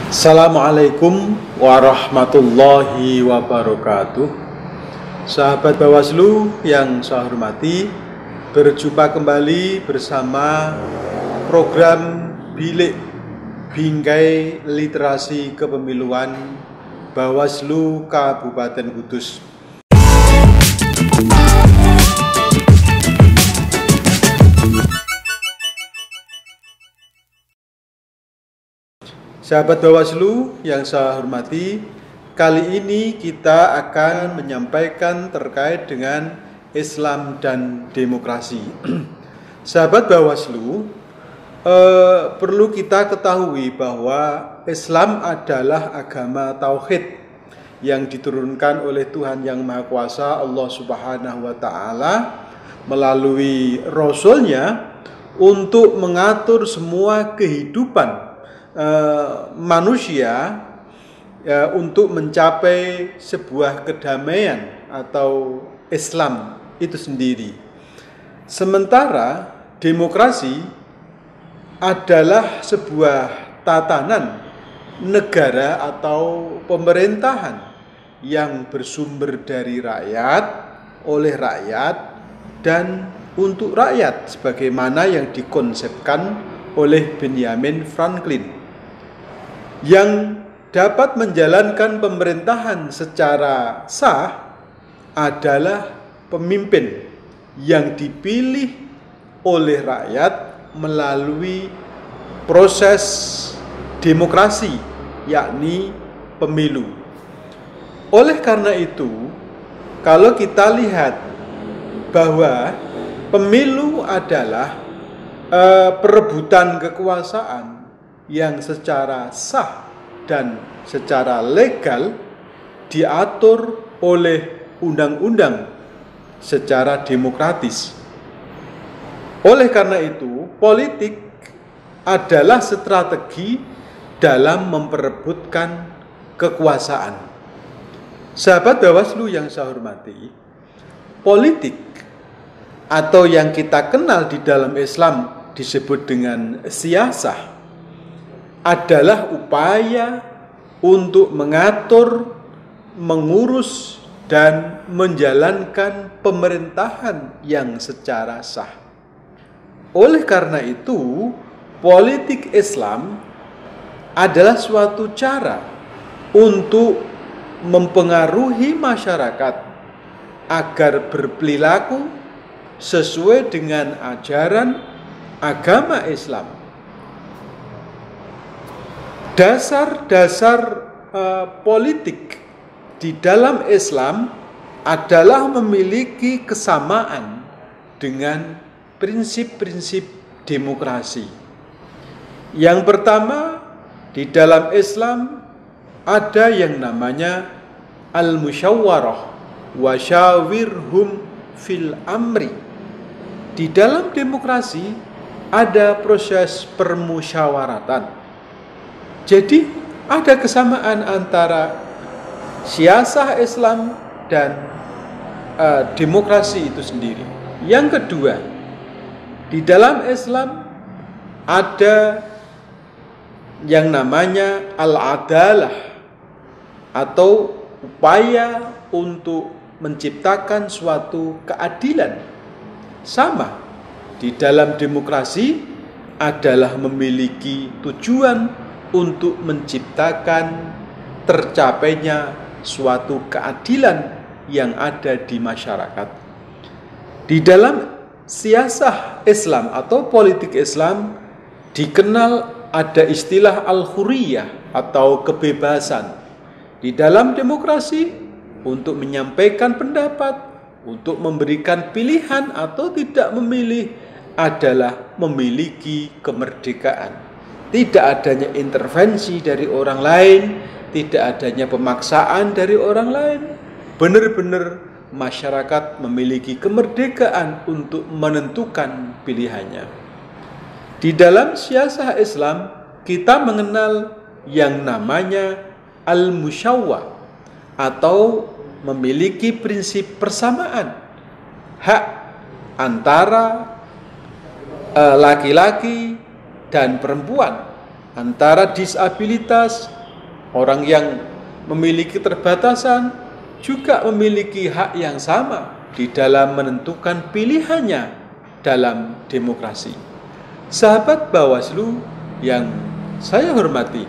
Assalamualaikum warahmatullahi wabarakatuh. Sahabat Bawaslu yang saya hormati, berjumpa kembali bersama program Bilik Bingkai Literasi Kepemiluan Bawaslu Kabupaten Kudus. Sahabat Bawaslu yang saya hormati, kali ini kita akan menyampaikan terkait dengan Islam dan demokrasi. Sahabat Bawaslu, perlu kita ketahui bahwa Islam adalah agama tauhid yang diturunkan oleh Tuhan Yang Maha Kuasa Allah Subhanahu wa Ta'ala melalui Rasul-Nya untuk mengatur semua kehidupan manusia untuk mencapai sebuah kedamaian atau Islam itu sendiri. Sementara demokrasi adalah sebuah tatanan negara atau pemerintahan yang bersumber dari rakyat, oleh rakyat, dan untuk rakyat sebagaimana yang dikonsepkan oleh Benjamin Franklin. Yang dapat menjalankan pemerintahan secara sah adalah pemimpin yang dipilih oleh rakyat melalui proses demokrasi, yakni pemilu. Oleh karena itu, kalau kita lihat bahwa pemilu adalah perebutan kekuasaan yang secara sah dan secara legal diatur oleh undang-undang secara demokratis. Oleh karena itu, politik adalah strategi dalam memperebutkan kekuasaan. Sahabat Bawaslu yang saya hormati, politik atau yang kita kenal di dalam Islam disebut dengan siyasah adalah upaya untuk mengatur, mengurus, dan menjalankan pemerintahan yang secara sah. Oleh karena itu, politik Islam adalah suatu cara untuk mempengaruhi masyarakat agar berperilaku sesuai dengan ajaran agama Islam. Dasar-dasar politik di dalam Islam adalah memiliki kesamaan dengan prinsip-prinsip demokrasi. Yang pertama, di dalam Islam ada yang namanya al-musyawarah wa syawirhum fil amri. Di dalam demokrasi ada proses permusyawaratan. Jadi ada kesamaan antara siyasah Islam dan demokrasi itu sendiri. Yang kedua, di dalam Islam ada yang namanya al-adalah atau upaya untuk menciptakan suatu keadilan. Sama, di dalam demokrasi adalah memiliki tujuan untuk menciptakan tercapainya suatu keadilan yang ada di masyarakat. Di dalam siyasah Islam atau politik Islam dikenal ada istilah al-hurriyah atau kebebasan. Di dalam demokrasi untuk menyampaikan pendapat, untuk memberikan pilihan atau tidak memilih adalah memiliki kemerdekaan. Tidak adanya intervensi dari orang lain, tidak adanya pemaksaan dari orang lain. Benar-benar masyarakat memiliki kemerdekaan untuk menentukan pilihannya. Di dalam siyasah Islam, kita mengenal yang namanya al-musyawwah atau memiliki prinsip persamaan hak antara laki-laki dan perempuan, antara disabilitas Orang yang memiliki keterbatasan juga memiliki hak yang sama di dalam menentukan pilihannya dalam demokrasi. Sahabat Bawaslu yang saya hormati,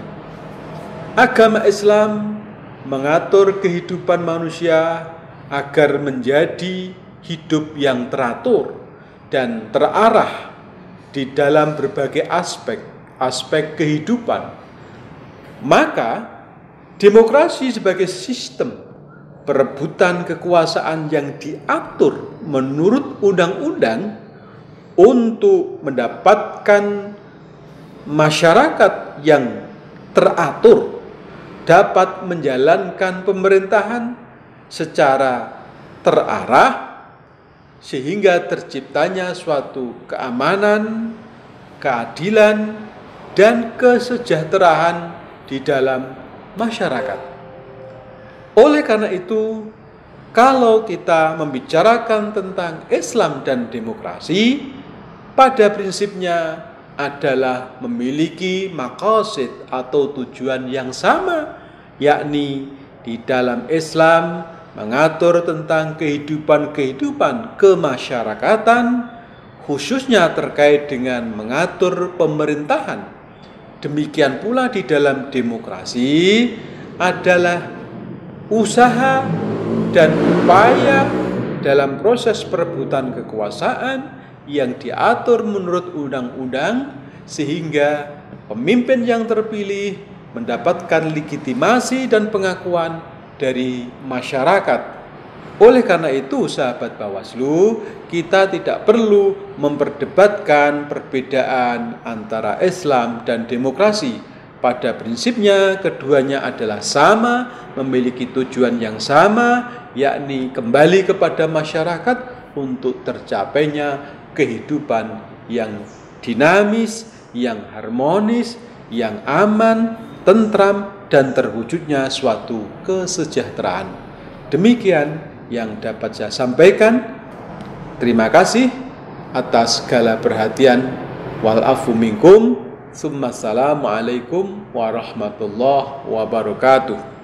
agama Islam mengatur kehidupan manusia agar menjadi hidup yang teratur dan terarah di dalam berbagai aspek kehidupan. Maka demokrasi sebagai sistem perebutan kekuasaan yang diatur menurut undang-undang untuk mendapatkan masyarakat yang teratur dapat menjalankan pemerintahan secara terarah sehingga terciptanya suatu keamanan, keadilan, dan kesejahteraan di dalam masyarakat. Oleh karena itu, kalau kita membicarakan tentang Islam dan demokrasi, pada prinsipnya adalah memiliki maqasid atau tujuan yang sama, yakni di dalam Islam mengatur tentang kehidupan kemasyarakatan, khususnya terkait dengan mengatur pemerintahan. Demikian pula di dalam demokrasi adalah usaha dan upaya dalam proses perebutan kekuasaan yang diatur menurut undang-undang sehingga pemimpin yang terpilih mendapatkan legitimasi dan pengakuan dari masyarakat. Oleh karena itu, sahabat Bawaslu, kita tidak perlu memperdebatkan perbedaan antara Islam dan demokrasi. Pada prinsipnya, keduanya adalah sama, memiliki tujuan yang sama, yakni kembali kepada masyarakat untuk tercapainya kehidupan yang dinamis, yang harmonis, yang aman, tentram, dan terwujudnya suatu kesejahteraan. Demikian yang dapat saya sampaikan. Terima kasih atas segala perhatian. Wal afu minkum. Assalamualaikum warahmatullahi wabarakatuh.